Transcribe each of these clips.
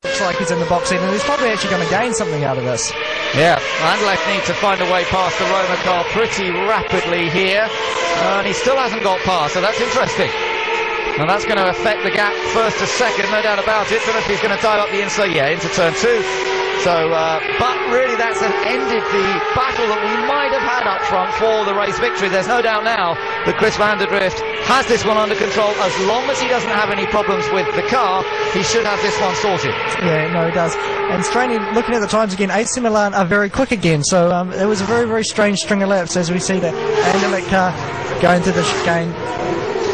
Looks like he's in the box end, and he's probably actually going to gain something out of this. Yeah, Anderlecht need to find a way past the Roma car pretty rapidly here, and he still hasn't got past, so that's interesting. And that's going to affect the gap first to second, no doubt about it. Don't know if he's going to dive up the inside, yeah, into turn 2. So, but really that's ended the battle that we might have had up front for the race victory. There's no doubt now that Chris van der Drift has this one under control. As long as he doesn't have any problems with the car, he should have this one sorted. Yeah, no, he does. And strange, looking at the times again, AC Milan are very quick again. So it was a very, very strange string of laps as we see the Anderlecht car going through the chicane.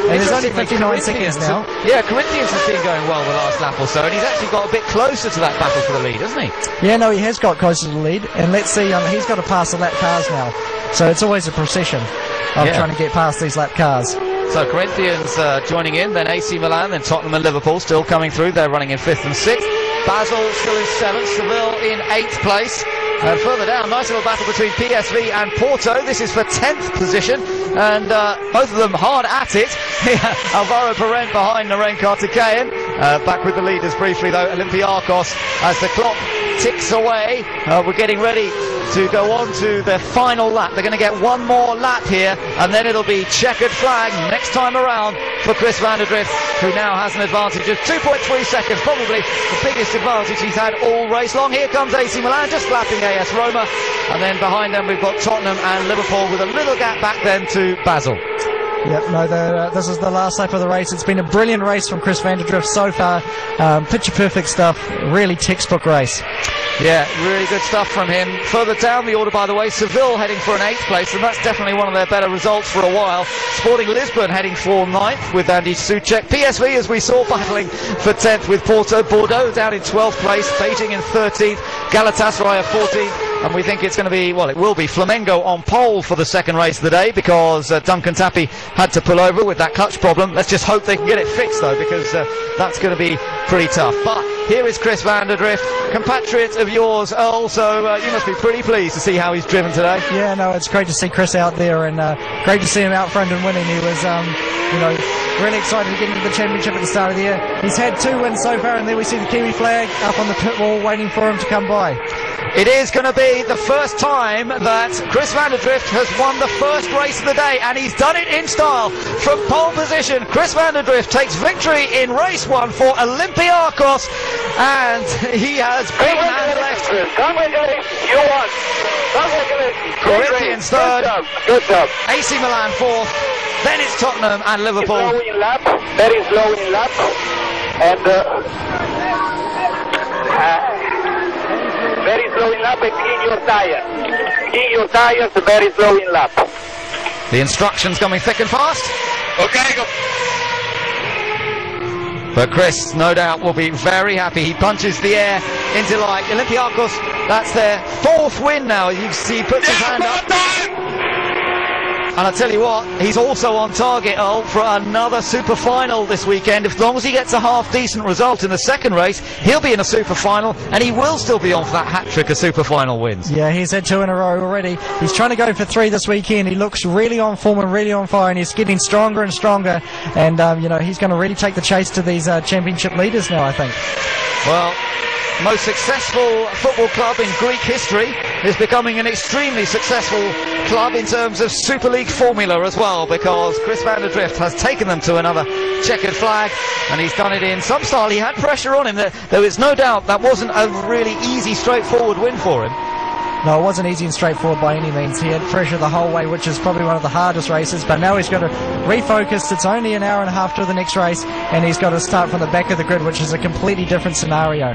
And there's only 59 seconds now. Yeah, Corinthians has been going well the last lap or so, and he's actually got a bit closer to that battle for the lead, hasn't he? Yeah, no, he has got closer to the lead, and let's see, he's got to pass the lap cars now. So it's always a procession of trying to get past these lap cars. So Corinthians joining in, then AC Milan, then Tottenham and Liverpool still coming through. They're running in 5th and 6th. Basel still in 7th, Seville in 8th place. And further down, nice little battle between PSV and Porto. This is for 10th position, and both of them hard at it. Alvaro Parent behind Naren Kartikeyan. Back with the leaders briefly though, Olympiacos, as the clock ticks away. We're getting ready to go on to the final lap. They're going to get one more lap here, and then it'll be checkered flag next time around for Chris van der Drift, who now has an advantage of 2.3 seconds, probably the biggest advantage he's had all race long. Here comes AC Milan, just lapping AS Roma, and then behind them we've got Tottenham and Liverpool with a little gap back then to Basel. Yep, no, this is the last lap of the race. It's been a brilliant race from Chris van der Drift so far. Picture perfect stuff, really textbook race. Yeah, really good stuff from him. Further down the order, by the way, Seville heading for an 8th place, and that's definitely one of their better results for a while. Sporting Lisbon heading for 9th with Andy Soucek. PSV, as we saw, battling for 10th with Porto. Bordeaux down in 12th place. Beijing in 13th. Galatasaray 14th. And we think it's going to be, well, it will be Flamengo on pole for the second race of the day, because Duncan Tappy had to pull over with that clutch problem. Let's just hope they can get it fixed, though, because that's going to be pretty tough. But here is Chris van der Drift, compatriot of yours, Earl, so you must be pretty pleased to see how he's driven today. Yeah, no, it's great to see Chris out there, and great to see him out front and winning. He was, really excited to get into the championship at the start of the year. He's had 2 wins so far, and there we see the Kiwi flag up on the pit wall waiting for him to come by. It is going to be the first time that Chris van der Drift has won the first race of the day, and he's done it in style from pole position. Chris van der Drift takes victory in race 1 for Olympiacos, and he has beaten Anderlecht. Congratulations, you won. Congratulations. Corinthians 3rd. Good job. AC Milan 4th. Then it's Tottenham and Liverpool. Slow in lap, very slow in lap, and very slow in lap, and clean your tires. Clean your tires, very slow in lap. The instructions coming thick and fast. Okay, go. But Chris, no doubt, will be very happy. He punches the air in delight. Olympiacos, that's their 4th win now. You see, he puts his hand up. And I tell you what, he's also on target, Earl, for another super final this weekend. As long as he gets a half-decent result in the second race, he'll be in a super final, and he will still be on for that hat-trick of super final wins. Yeah, he's had 2 in a row already. He's trying to go for 3 this weekend. He looks really on form and really on fire, and he's getting stronger and stronger. And, he's going to really take the chase to these championship leaders now, I think. Well, most successful football club in Greek history is becoming an extremely successful club in terms of Super League formula as well, because Chris van der Drift has taken them to another checkered flag, and he's done it in some style. He had pressure on him. There is no doubt that wasn't a really easy, straightforward win for him. No, it wasn't easy and straightforward by any means. He had pressure the whole way, which is probably one of the hardest races, but now he's got to refocus. It's only an hour and a half to the next race, and he's got to start from the back of the grid, which is a completely different scenario.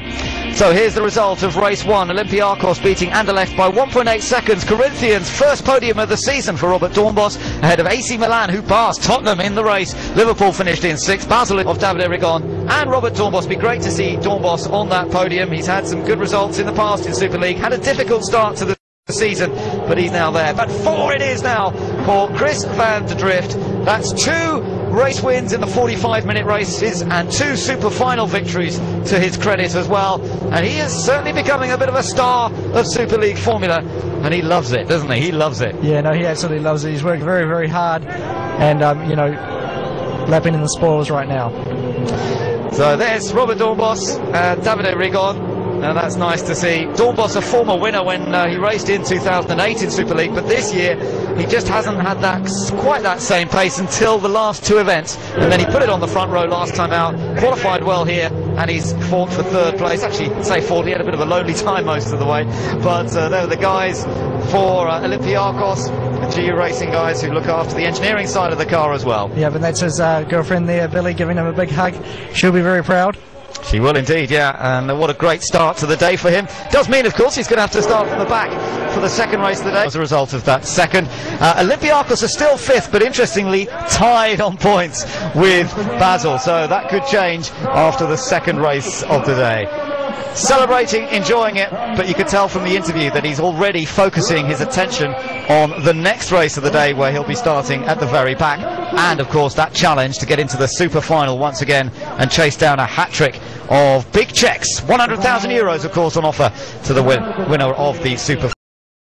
So here's the result of race 1. Olympiacos beating Anderlecht by 1.8 seconds. Corinthians' first podium of the season for Robert Dornbos, ahead of AC Milan, who passed Tottenham in the race. Liverpool finished in 6th. Basel of David Erigon and Robert Dornbos. Be great to see Dornbos on that podium. He's had some good results in the past in Super League. Had a difficult start to the season, but he's now there. But 4 it is now for Chris van der Drift. That's 2 race wins in the 45-minute races and 2 super final victories to his credit as well, and he is certainly becoming a bit of a star of Super League formula, and he loves it, doesn't he? He loves it. Yeah, no, he absolutely loves it. He's worked very, very hard, and lapping in the spoils right now. So there's Robert Dornbos and Davide Rigon. And that's nice to see. Dornbos, a former winner when he raced in 2008 in Super League, but this year he just hasn't had that quite that same pace until the last two events, and then he put it on the front row last time out, qualified well here, and he's fought for third place. Actually, say fourth, he had a bit of a lonely time most of the way, but they were the guys for Olympiacos, the GU Racing guys who look after the engineering side of the car as well. Yeah, but that's his girlfriend there, Billy, giving him a big hug. She'll be very proud. She will indeed, yeah, and what a great start to the day for him. Does mean, of course, he's going to have to start from the back for the second race of the day as a result of that second. Olympiacos are still fifth, but interestingly tied on points with Basel, so that could change after the second race of the day. Celebrating, enjoying it, but you could tell from the interview that he's already focusing his attention on the next race of the day, where he'll be starting at the very back, and of course that challenge to get into the super final once again and chase down a hat-trick of big checks. 100,000 euros of course on offer to the winner of the super